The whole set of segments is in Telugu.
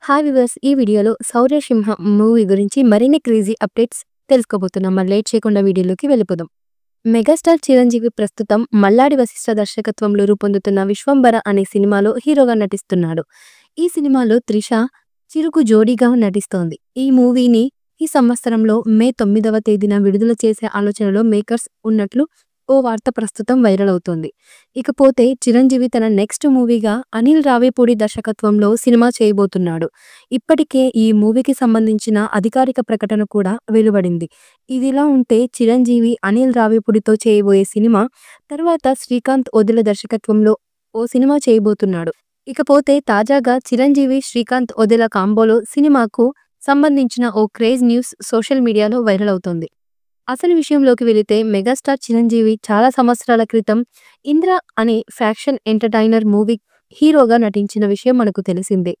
హాయ్ వివర్స్, ఈ వీడియోలో 'శౌర్యసింహ' మూవీ గురించి మరిన్ని క్రేజీ అప్డేట్స్ తెలుసుకోబోతున్నాం. మరి లేట్ చేయకుండా వీడియోలోకి వెళ్ళిపోదాం. మెగాస్టార్ చిరంజీవి ప్రస్తుతం మల్లాడి వశిష్ఠ దర్శకత్వంలో రూపొందుతున్న 'విశ్వంభర' అనే సినిమాలో హీరోగా నటిస్తున్నాడు. ఈ సినిమాలో త్రిష చిరుకు జోడీగా నటిస్తోంది. ఈ మూవీని ఈ సంవత్సరంలో మే 9వ తేదీన విడుదల చేసే ఆలోచనలో మేకర్స్ ఉన్నట్లు ఓ వార్త ప్రస్తుతం వైరల్ అవుతోంది. ఇకపోతే చిరంజీవి తన నెక్స్ట్ మూవీగా అనిల్ రావిపూడి దర్శకత్వంలో సినిమా చేయబోతున్నాడు. ఇప్పటికే ఈ మూవీకి సంబంధించిన అధికారిక ప్రకటన కూడా వెలువడింది. ఇదిలా ఉంటే చిరంజీవి అనిల్ రావిపూడితో చేయబోయే సినిమా తర్వాత శ్రీకాంత్ వదిల దర్శకత్వంలో ఓ సినిమా చేయబోతున్నాడు. ఇకపోతే తాజాగా చిరంజీవి శ్రీకాంత్ వదిల కాంబోలో సినిమాకు సంబంధించిన ఓ క్రేజ్ న్యూస్ సోషల్ మీడియాలో వైరల్ అవుతోంది. అసలు విషయంలోకి వెళితే మెగాస్టార్ చిరంజీవి చాలా సంవత్సరాల క్రితం 'ఇంద్ర' అనే ఫ్యాక్షన్ ఎంటర్టైనర్ మూవీ హీరోగా నటించిన విషయం మనకు తెలిసిందే.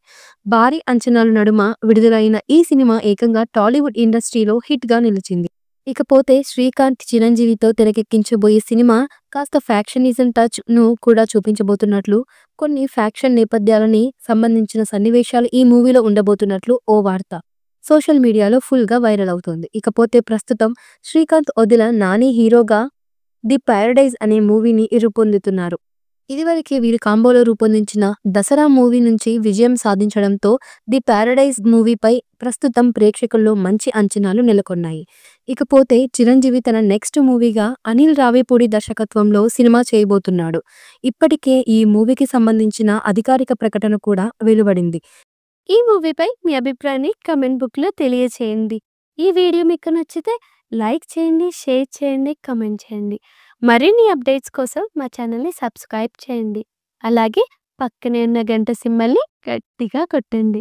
భారీ అంచనాల నడుమ విడుదలైన ఈ సినిమా ఏకంగా టాలీవుడ్ ఇండస్ట్రీలో హిట్గా నిలిచింది. ఇకపోతే శ్రీకాంత్ చిరంజీవితో తెరకెక్కించబోయే సినిమా కాస్త ఫ్యాక్షనిజం టచ్ ను కూడా చూపించబోతున్నట్లు, కొన్ని ఫ్యాక్షన్ నేపథ్యాలని సంబంధించిన సన్నివేశాలు ఈ మూవీలో ఉండబోతున్నట్లు ఓ వార్త సోషల్ మీడియాలో ఫుల్గా వైరల్ అవుతోంది. ఇకపోతే ప్రస్తుతం శ్రీకాంత్ వదిల నాని హీరోగా 'ది ప్యారడైజ్' అనే మూవీని రూపొందుతున్నారు. ఇదివరకే వీరి కాంబోలో రూపొందించిన 'దసరా' మూవీ నుంచి విజయం సాధించడంతో 'ది ప్యారడైజ్' మూవీపై ప్రస్తుతం ప్రేక్షకుల్లో మంచి అంచనాలు నెలకొన్నాయి. ఇకపోతే చిరంజీవి తన నెక్స్ట్ మూవీగా అనిల్ రావిపూడి దర్శకత్వంలో సినిమా చేయబోతున్నాడు. ఇప్పటికే ఈ మూవీకి సంబంధించిన అధికారిక ప్రకటన కూడా వెలువడింది. ఈ మూవీపై మీ అభిప్రాయాన్ని కామెంట్ బుక్లో తెలియచేయండి. ఈ వీడియో మీకు నచ్చితే లైక్ చేయండి, షేర్ చేయండి, కామెంట్ చేయండి. మరిన్ని అప్డేట్స్ కోసం మా ఛానల్ని సబ్స్క్రైబ్ చేయండి. అలాగే పక్కనే ఉన్న గంట సింబల్ని గట్టిగా కొట్టండి.